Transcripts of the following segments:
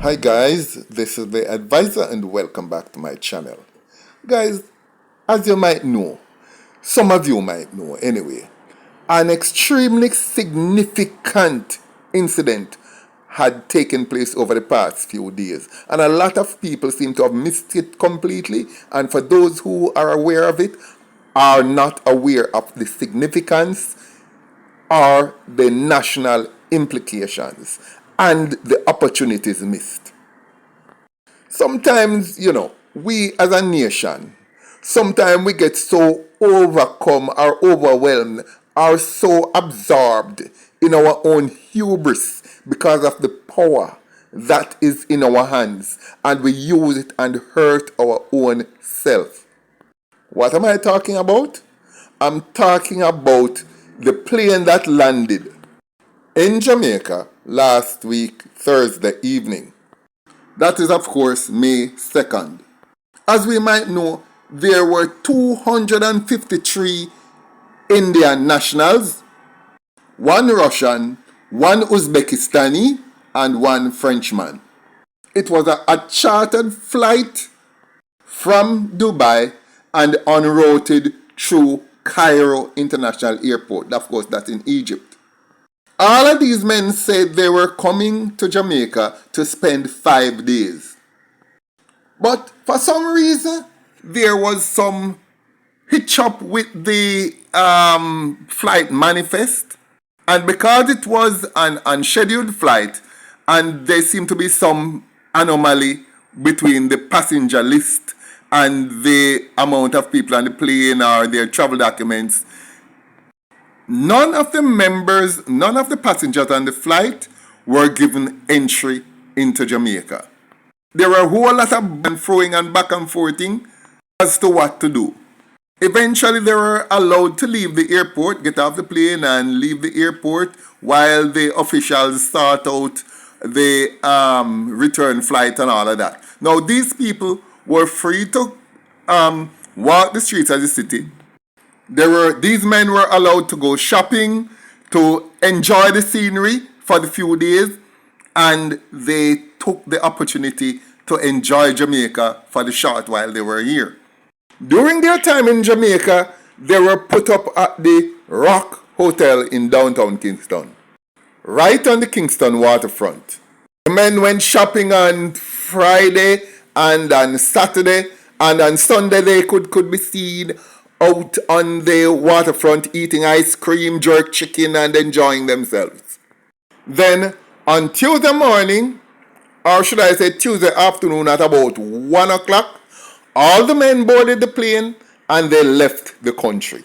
Hi guys, this is the advisor and welcome back to my channel. Guys, as you might know, some of you might know anyway, an extremely significant incident had taken place over the past few days, and a lot of people seem to have missed it completely, and for those who are aware of it are not aware of the significance or the national implications and the opportunities missed. Sometimes, we as a nation, sometimes we get so overcome or overwhelmed or so absorbed in our own hubris because of the power that is in our hands, and we use it and hurt our own self. What am I talking about? I'm talking about the plane that landed in Jamaica last week, Thursday evening. That is, of course, May 2nd. As we might know, there were 253 Indian nationals, one Russian, one Uzbekistani, and one Frenchman. It was a chartered flight from Dubai and en route through Cairo International Airport. Of course, that's in Egypt. All of these men said they were coming to Jamaica to spend 5 days. But for some reason, there was some hitch up with the flight manifest. And because it was an unscheduled flight, and there seemed to be some anomaly between the passenger list and the amount of people on the plane or their travel documents, none of the passengers on the flight were given entry into Jamaica. There were a whole lot of throwing and back and forthing as to what to do. Eventually, they were allowed to leave the airport, get off the plane and leave the airport while the officials sort out the return flight and all of that. Now, these people were free to walk the streets of the city. These men were allowed to go shopping, to enjoy the scenery for the few days, and they took the opportunity to enjoy Jamaica for the short while they were here. During their time in Jamaica, they were put up at the Rock Hotel in downtown Kingston, right on the Kingston waterfront. The men went shopping on Friday and on Saturday, and on Sunday they could be seen out on the waterfront eating ice cream, jerk chicken, and enjoying themselves. Then on Tuesday morning, or should I say Tuesday afternoon at about 1 o'clock, all the men boarded the plane and they left the country.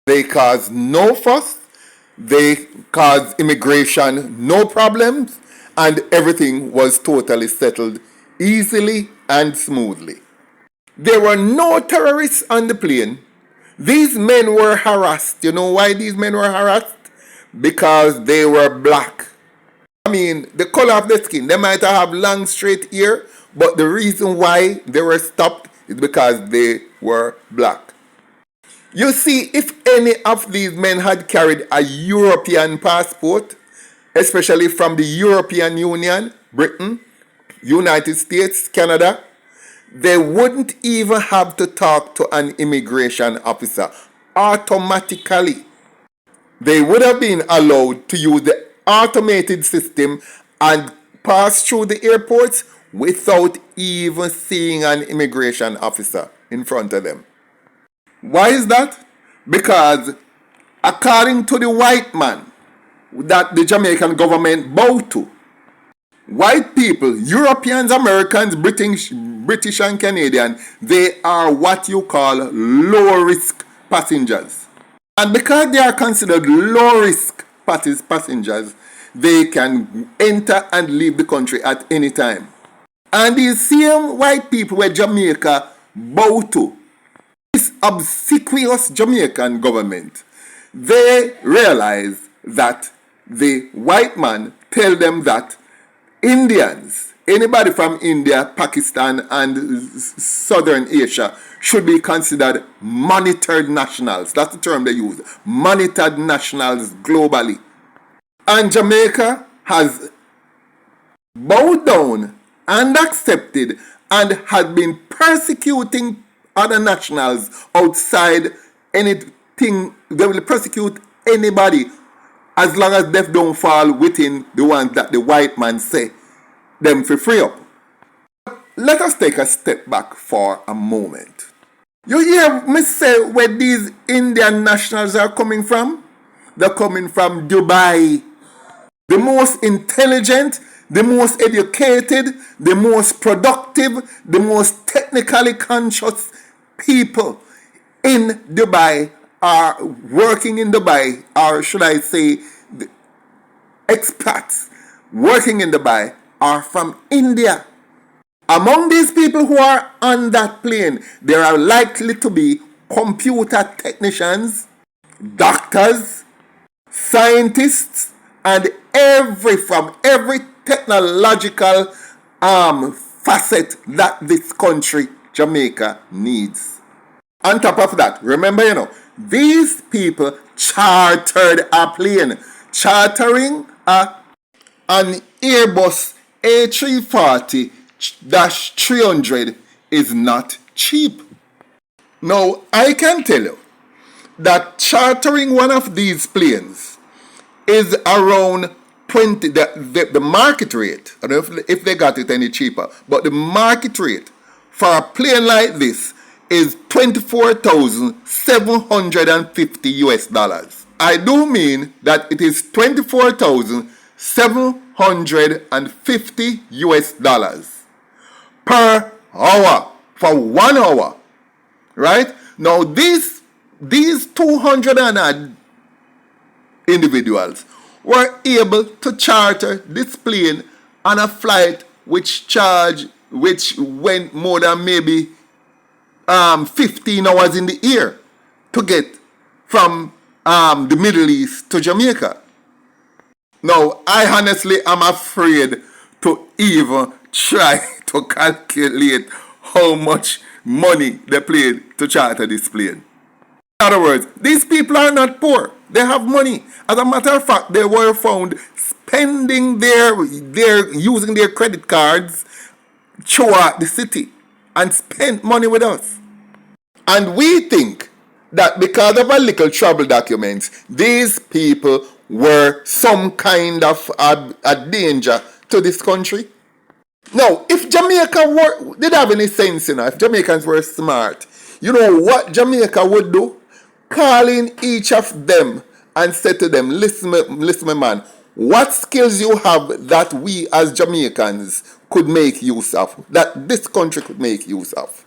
They caused no fuss, they caused immigration no problems, and everything was totally settled easily and smoothly. There were no terrorists on the plane. These men were harassed. You know why these men were harassed? Because they were black. I mean, the color of their skin. They might have long straight hair, but the reason why they were stopped is because they were black. You see, if any of these men had carried a European passport, especially from the European Union, Britain, United States, Canada, they wouldn't even have to talk to an immigration officer. Automatically, they would have been allowed to use the automated system and pass through the airports without even seeing an immigration officer in front of them. Why is that? Because according to the white man that the Jamaican government bowed to, white people, Europeans, Americans, British and Canadian, they are what you call low-risk passengers. And because they are considered low-risk passengers, they can enter and leave the country at any time. And these same white people where Jamaica bow to, this obsequious Jamaican government, they realize that the white man tell them that Indians, anybody from India, Pakistan, and Southern Asia should be considered monitored nationals. That's the term they use. Monitored nationals globally. And Jamaica has bowed down and accepted and had been persecuting other nationals outside anything. They will persecute anybody as long as they don't fall within the ones that the white man say them for free up. Let us take a step back for a moment. You hear me say where these Indian nationals are coming from? They're coming from Dubai. The most intelligent, the most educated, the most productive, the most technically conscious people in Dubai are working in Dubai, or should I say, the expats working in Dubai are from India. Among these people who are on that plane, there are likely to be computer technicians, doctors, scientists, and from every technological facet that this country, Jamaica, needs. On top of that, remember, these people chartered a plane. Chartering an Airbus A340-300 is not cheap. Now, I can tell you that chartering one of these planes is around 20, the market rate. I don't know if they got it any cheaper, but the market rate for a plane like this is $24,750 US. I do mean that it is $24,750 US per hour for 1 hour. Right? Now these 200 and odd individuals were able to charter this plane on a flight which went more than maybe 15 hours in the air to get from the Middle East to Jamaica. Now, I honestly am afraid to even try to calculate how much money they paid to charter this plane. In other words, these people are not poor. They have money. As a matter of fact, they were found spending using their credit cards throughout the city and spent money with us. And we think that because of a little travel documents, these people were some kind of a danger to this country. Now, if Jamaica did have any sense, if Jamaicans were smart, you know what Jamaica would do? Call in each of them and say to them, listen, my man, what skills you have that we as Jamaicans could make use of, that this country could make use of.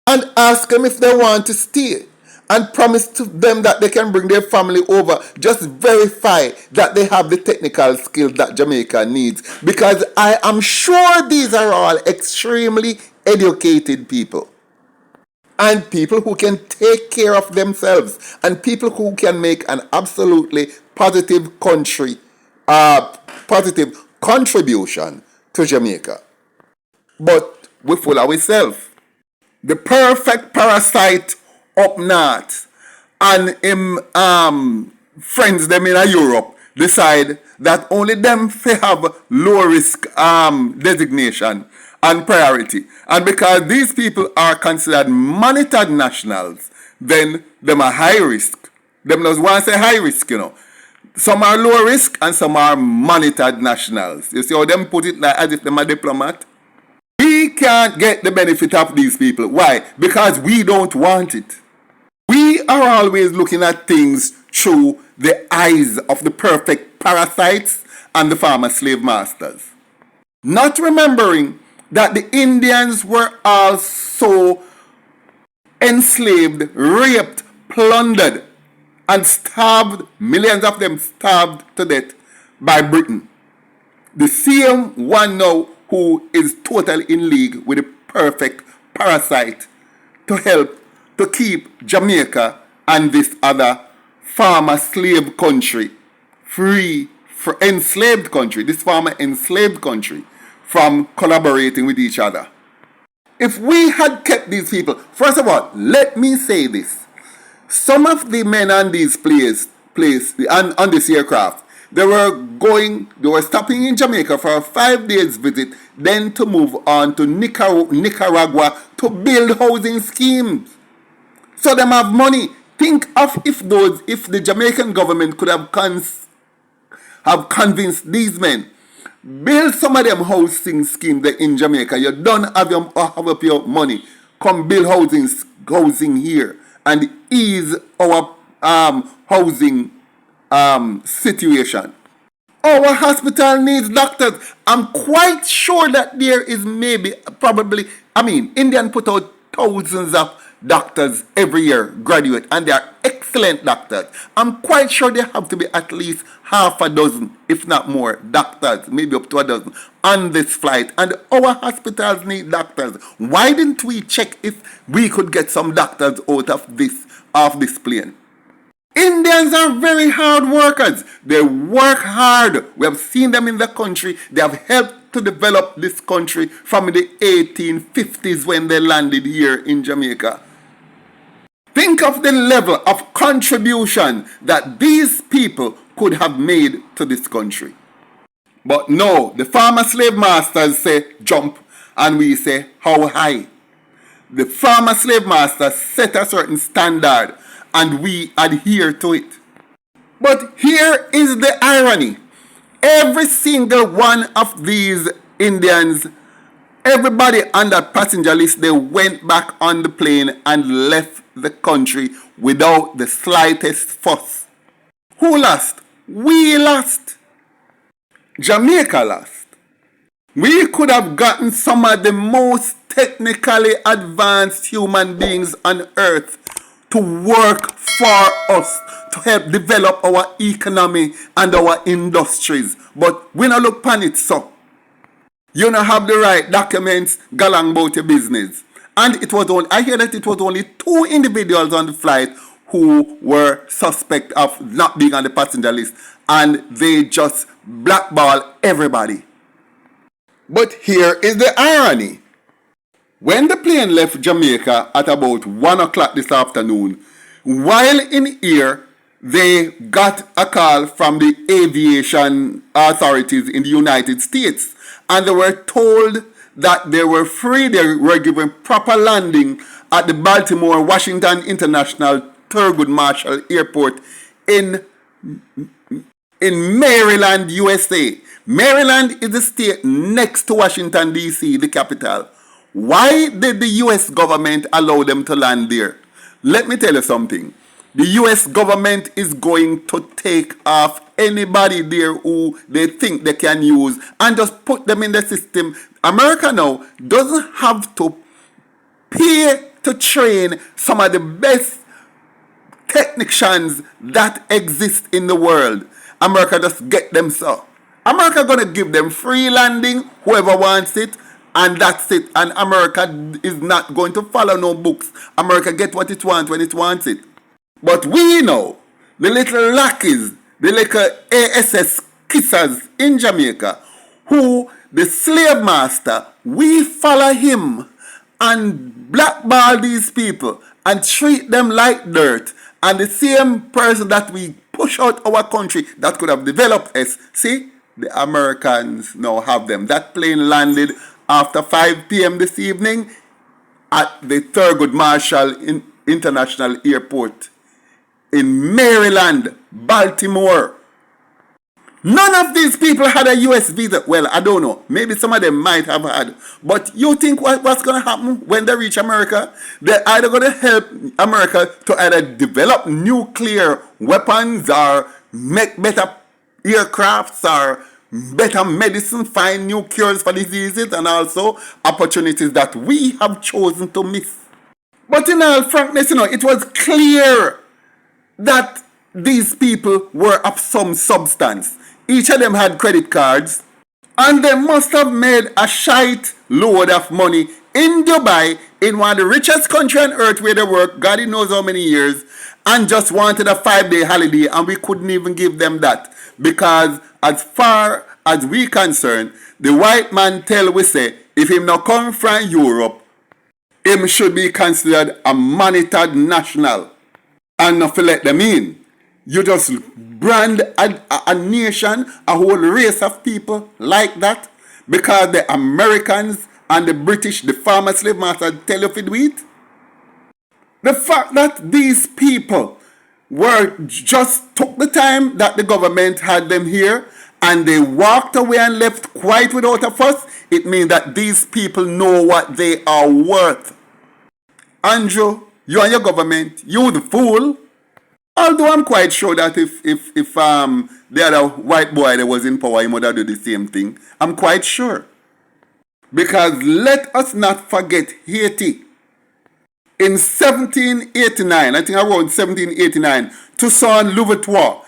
And ask them if they want to stay. And promise to them that they can bring their family over. Just verify that they have the technical skills that Jamaica needs. Because I am sure these are all extremely educated people. And people who can take care of themselves. And people who can make an absolutely positive contribution to Jamaica. But we fool ourselves. The perfect parasite up north and him friends them in Europe decide that only them have low risk designation and priority, and because these people are considered monitored nationals, then them are high risk. Them does want to say high risk, Some are low risk and some are monitored nationals. You see how them put it like as if them are diplomat? We can't get the benefit of these people. Why? Because we don't want it. We are always looking at things through the eyes of the perfect parasites and the former slave masters. Not remembering that the Indians were also enslaved, raped, plundered, and starved, millions of them starved to death by Britain. The same one now who is totally in league with the perfect parasite to help to keep Jamaica and this other former slave country free, for enslaved country, this former enslaved country, from collaborating with each other. If we had kept these people, first of all, let me say this. Some of the men on these on this aircraft, They were stopping in Jamaica for a 5 day visit, then to move on to Nicaragua to build housing schemes. So them have money. Think of if the Jamaican government could have convinced these men, build some of them housing schemes in Jamaica. You don't have up your money. Come build housing here and ease our housing situation. Our hospital needs doctors. I'm quite sure that there is Indian put out thousands of doctors every year graduate, and they are excellent doctors. I'm quite sure there have to be at least half a dozen, if not more, doctors, maybe up to a dozen, on this flight. And our hospitals need doctors. Why didn't we check if we could get some doctors out of this plane? Indians are very hard workers. They work hard. We have seen them in the country. They have helped to develop this country from the 1850s when they landed here in Jamaica. Think of the level of contribution that these people could have made to this country. But no, the former slave masters say jump, and we say how high. The former slave masters set a certain standard, and we adhere to it. But here is the irony. Every single one of these Indians, everybody on that passenger list, they went back on the plane and left the country without the slightest fuss. Who lost? We lost. Jamaica lost. We could have gotten some of the most technically advanced human beings on earth to work for us, to help develop our economy and our industries. But we don't look upon it so. You don't have the right documents, galang about your business. And I hear that it was only 2 individuals on the flight who were suspect of not being on the passenger list. And they just blackball everybody. But here is the irony. When the plane left Jamaica at about 1 o'clock this afternoon, while in air, they got a call from the aviation authorities in the United States. And they were told that they were free. They were given proper landing at the Baltimore-Washington International Thurgood Marshall Airport in Maryland, USA. Maryland is the state next to Washington, D.C., the capital. Why did the U.S. government allow them to land there? Let me tell you something. The U.S. government is going to take off anybody there who they think they can use and just put them in the system. America now doesn't have to pay to train some of the best technicians that exist in the world. America just get them so. America gonna give them free landing, whoever wants it, and that's it. And America is not going to follow no books. America get what it wants when it wants it. But we know the little lackeys, the little ASS kissers in Jamaica, who the slave master, we follow him and blackball these people and treat them like dirt. And the same person that we push out our country that could have developed us, see, the Americans now have them. That plane landed after 5 p.m. this evening at the Thurgood Marshall International Airport in Maryland, Baltimore. None of these people had a U.S. visa. Well, I don't know. Maybe some of them might have had. But you think what's going to happen when they reach America? They're either going to help America to either develop nuclear weapons or make better aircrafts or better medicine, find new cures for diseases, and also opportunities that we have chosen to miss. But in all frankness, it was clear that these people were of some substance. Each of them had credit cards, and they must have made a shite load of money in Dubai, in one of the richest countries on earth where they work, God knows how many years, and just wanted a 5-day holiday, and we couldn't even give them that. Because as far as we concerned, the white man tell we say, if him not come from Europe, him should be considered a monitored national and not to let them in. You just brand a nation, a whole race of people like that because the Americans and the British, the former slave masters, tell you to do it. The fact that these people were just took the time that the government had them here and they walked away and left quite without a fuss, it means that these people know what they are worth. Andrew, you and your government, you the fool. Although I'm quite sure that if the other white boy that was in power, he would have done the same thing. I'm quite sure. Because let us not forget Haiti. In 1789, I think around 1789, Toussaint Louverture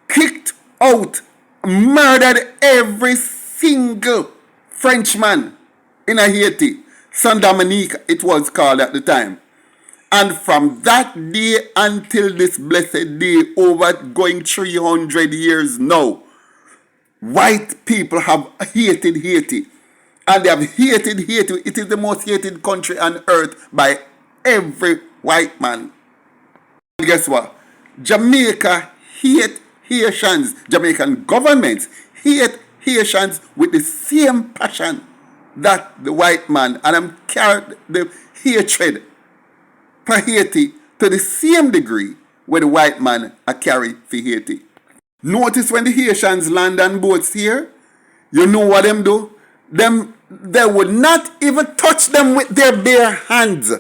kicked out, murdered every single Frenchman in Haiti. Saint Dominique, it was called at the time. And from that day until this blessed day, over going 300 years now, white people have hated Haiti. And they have hated Haiti. It is the most hated country on earth by every white man. And guess what? Jamaica hate Haitians. Jamaican government hate Haitians with the same passion that the white man. And I'm carried the hatred for Haiti to the same degree where the white man are carried for Haiti. Notice when the Haitians land on boats here, you know what them do? They would not even touch them with their bare hands.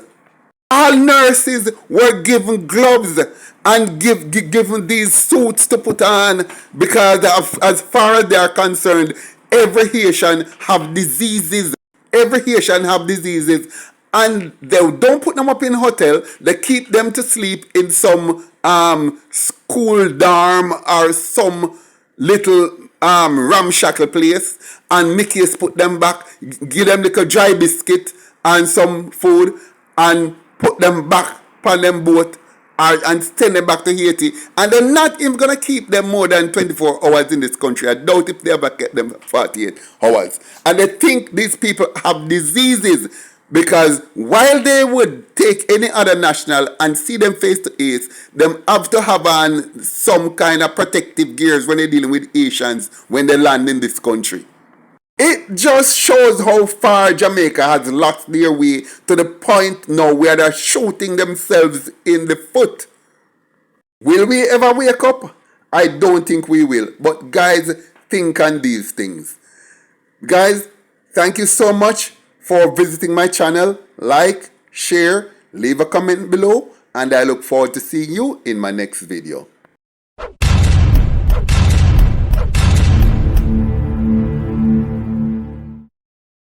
All nurses were given gloves and given these suits to put on because as far as they are concerned, every Haitian have diseases. Every Haitian have diseases. And they don't put them up in a hotel. They keep them to sleep in some school dorm or some little ramshackle place. And Mickey's put them back, give them like a dry biscuit and some food and put them back on them boat and send them back to Haiti. And they're not even going to keep them more than 24 hours in this country. I doubt if they ever get them 48 hours. And they think these people have diseases. Because while they would take any other national and see them face to face, them have to have on some kind of protective gears when they're dealing with Asians when they land in this country. It just shows how far Jamaica has lost their way to the point now where they're shooting themselves in the foot. Will we ever wake up? I don't think we will. But guys, think on these things. Guys, thank you so much for visiting my channel. Like, share, leave a comment below, and I look forward to seeing you in my next video.